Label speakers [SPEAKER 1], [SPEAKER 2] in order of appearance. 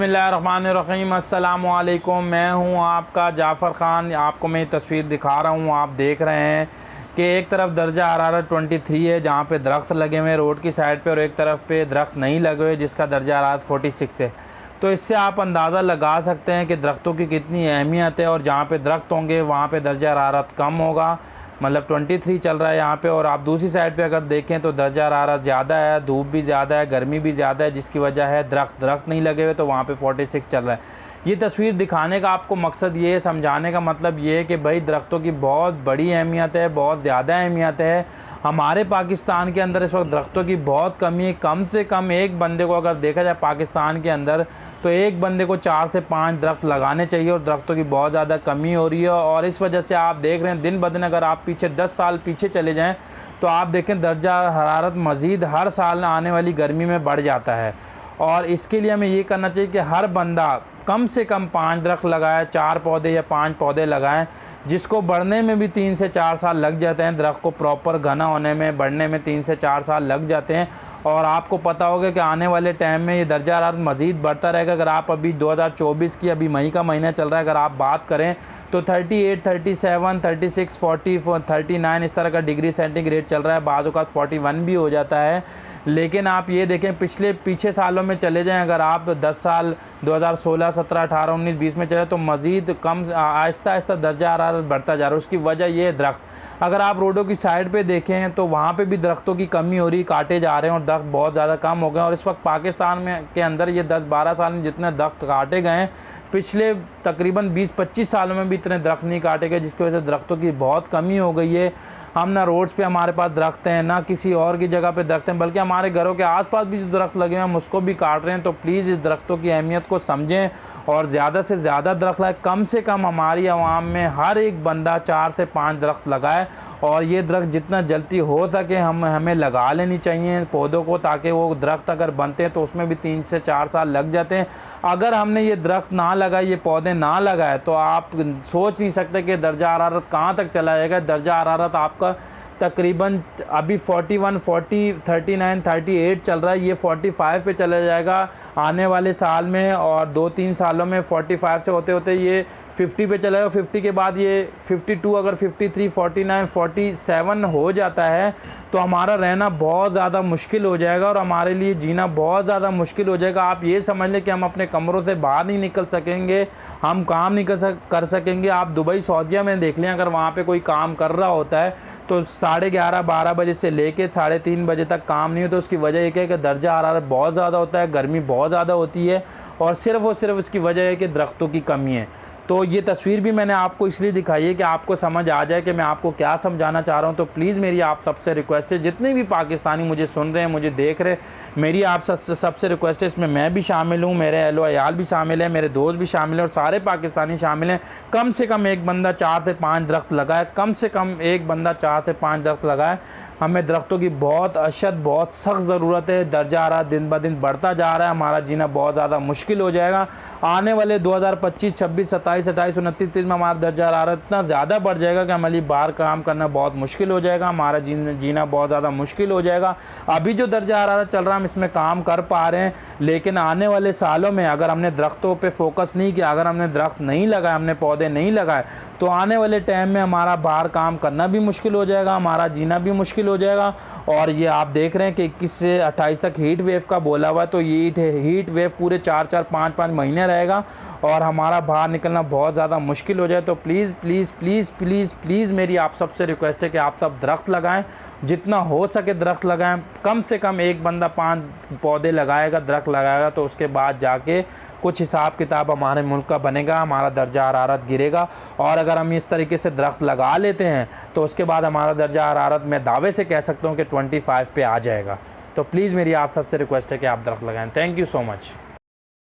[SPEAKER 1] बिस्मिल्लाहिर्रहमानिर्रहीम। अस्सलाम वालेकुम। मैं हूं आपका जाफ़र ख़ान। आपको मैं तस्वीर दिखा रहा हूं। आप देख रहे हैं कि एक तरफ दर्जा हरारत 23 है जहां पे दरख्त लगे हुए हैं रोड की साइड पे, और एक तरफ पे दरख्त नहीं लगे हुए जिसका दर्जा हरारत 46 है। तो इससे आप अंदाज़ा लगा सकते हैं कि दरख्तों की कितनी अहमियत है। और जहाँ पे दरख्त होंगे वहाँ पे दर्जा हरारत कम होगा, मतलब 23 चल रहा है यहाँ पे। और आप दूसरी साइड पे अगर देखें तो दर्जा हरारत ज़्यादा है, धूप भी ज़्यादा है, गर्मी भी ज़्यादा है, जिसकी वजह है दरख्त नहीं लगे हुए, तो वहाँ पे 46 चल रहा है। ये तस्वीर दिखाने का आपको मकसद ये है, समझाने का मतलब ये है कि भाई दरख्तों की बहुत बड़ी अहमियत है, बहुत ज़्यादा अहमियत है। हमारे पाकिस्तान के अंदर इस वक्त दरख्तों की बहुत कमी है। कम से कम एक बंदे को अगर देखा जाए पाकिस्तान के अंदर, तो एक बंदे को 4 से 5 दरख्त लगाने चाहिए, और दरख्तों की बहुत ज़्यादा कमी हो रही है। और इस वजह से आप देख रहे हैं दिन ब दिन, अगर आप पीछे 10 साल पीछे चले जाएँ तो आप देखें दर्जा हरारत मज़ीद हर साल आने वाली गर्मी में बढ़ जाता है। और इसके लिए हमें ये करना चाहिए कि हर बंदा कम से कम 5 दरख्त लगाए, 4 पौधे या 5 पौधे लगाएं, जिसको बढ़ने में भी 3 से 4 साल लग जाते हैं। दरख्त को प्रॉपर घना होने में, बढ़ने में 3 से 4 साल लग जाते हैं। और आपको पता होगा कि आने वाले टाइम में ये दर्जा हरारत मज़ीद बढ़ता रहेगा। अगर आप अभी 2024 की अभी मई का महीना चल रहा है, अगर आप बात करें तो 38, 37, 36, 40, 39 इस तरह का डिग्री सेंटीग्रेड चल रहा है। बाज़ औक़ात 41 भी हो जाता है। लेकिन आप ये देखें पीछे सालों में चले जाएं, अगर आप 10 साल 2016, 17, 18, 19, 20 में चले तो मज़ीद कम आहिस्ता आहिस्ता दर्जा हरारत बढ़ता जा रहा है। उसकी वजह ये है दरख्त। अगर आप रोडों की साइड पे देखें तो वहाँ पे भी दरख्तों की कमी हो रही, काटे जा रहे हैं और दरख्त बहुत ज़्यादा कम हो गए। और इस वक्त पाकिस्तान में के अंदर ये 10-12 साल में जितने दरख्त काटे गए हैं, पिछले तकरीबन 20-25 सालों में भी इतने दरख्त नहीं काटे गए, जिसकी वजह से दरख्तों की बहुत कमी हो गई है। हम ना रोड्स पे हमारे पास दरख्त हैं, ना किसी और की जगह पे दरख्त हैं, बल्कि हमारे घरों के आसपास भी जो दरख्त लगे हैं हम उसको भी काट रहे हैं। तो प्लीज़ इस दरख्तों की अहमियत को समझें और ज़्यादा से ज़्यादा दरख्त लगाएं। कम से कम हमारी आवाम में हर एक बंदा 4 से 5 दरख्त लगाए। और ये दरख्त जितना जल्दी हो सके हमें लगा लेनी चाहिए पौधों को, ताकि वो दरख्त अगर बनते हैं तो उसमें भी 3 से 4 साल लग जाते हैं। अगर हमने ये दरख्त ना लगाए, ये पौधे ना लगाए, तो आप सोच नहीं सकते कि दर्जा हरारत कहाँ तक चला जाएगा। दर्जा हरारत आपका तकरीबन अभी 41, 40, 39, 38 चल रहा है, ये 45 पे चला जाएगा आने वाले साल में। और 2-3 सालों में 45 से होते होते ये 50 पे चला जाएगा। 50 के बाद ये 52, अगर 53, 49, 47 हो जाता है तो हमारा रहना बहुत ज़्यादा मुश्किल हो जाएगा और हमारे लिए जीना बहुत ज़्यादा मुश्किल हो जाएगा। आप ये समझ लें कि हम अपने कमरों से बाहर नहीं निकल सकेंगे, हम काम नहीं कर सकेंगे। आप दुबई, सऊदीया में देख लें, अगर वहाँ पे कोई काम कर रहा होता है तो 11:30-12 बजे से लेके 3:30 बजे तक काम नहीं होता। उसकी वजह एक है कि दर्जा हरारत बहुत ज़्यादा होता है, गर्मी बहुत ज़्यादा होती है, और सिर्फ इसकी वजह है कि दरख्तों की कमी है। तो ये तस्वीर भी मैंने आपको इसलिए दिखाई है कि आपको समझ आ जाए कि मैं आपको क्या समझाना चाह रहा हूँ। तो प्लीज़ मेरी आप सबसे रिक्वेस्ट है, जितने भी पाकिस्तानी मुझे सुन रहे हैं, मुझे देख रहे हैं, मेरी आप सबसे रिक्वेस्ट है, इसमें मैं भी शामिल हूँ, मेरे अहलो अयाल भी शामिल हैं, मेरे दोस्त भी शामिल हैं और सारे पाकिस्तानी शामिल हैं। कम से कम एक बंदा 4 से 5 दरख्त लगाए, कम से कम एक बंदा 4 से 5 दरख्त लगाए। हमें दरख्तों की बहुत बहुत सख्त ज़रूरत है। दर्जा हरारत दिन ब दिन बढ़ता जा रहा है, हमारा जीना बहुत ज़्यादा मुश्किल हो जाएगा। आने वाले 2025, 26, 27, 28, 29, 30 में हमारा दर्जा हरारत इतना ज़्यादा बढ़ जाएगा कि हमारे लिए बाहर काम करना बहुत मुश्किल हो जाएगा, हमारा जीना बहुत ज़्यादा मुश्किल हो जाएगा। अभी जो दर्जा हरारत चल रहा है हम इसमें काम कर पा रहे हैं, लेकिन आने वाले सालों में अगर हमने दरख्तों पे फोकस नहीं किया, अगर हमने दरख्त नहीं लगाए, हमने पौधे नहीं लगाए, तो आने वाले टाइम में हमारा बाहर काम करना भी मुश्किल हो जाएगा, हमारा जीना भी मुश्किल हो जाएगा। और ये आप देख रहे हैं कि 21 से 28 तक हीट वेव का बोला हुआ है, तो ये हीट वेव पूरे 4-4, 5-5 महीने रहेगा और हमारा बाहर निकलना बहुत ज़्यादा मुश्किल हो जाए। तो please please please please please मेरी आप सबसे रिक्वेस्ट है कि आप सब दरख्त लगाएं, जितना हो सके दरख्त लगाएं। कम से कम एक बंदा 5 पौधे लगाएगा, दरख्त लगाएगा, तो उसके बाद जाके कुछ हिसाब किताब हमारे मुल्क का बनेगा, हमारा दर्जा हरारत गिरेगा। और अगर हम इस तरीके से दरख्त लगा लेते हैं तो उसके बाद हमारा दर्जा हरारत मैं दावे से कह सकता हूँ कि 25 पे आ जाएगा। तो प्लीज़ मेरी आप सबसे रिक्वेस्ट है कि आप दरख्त लगाएं। Thank you so much.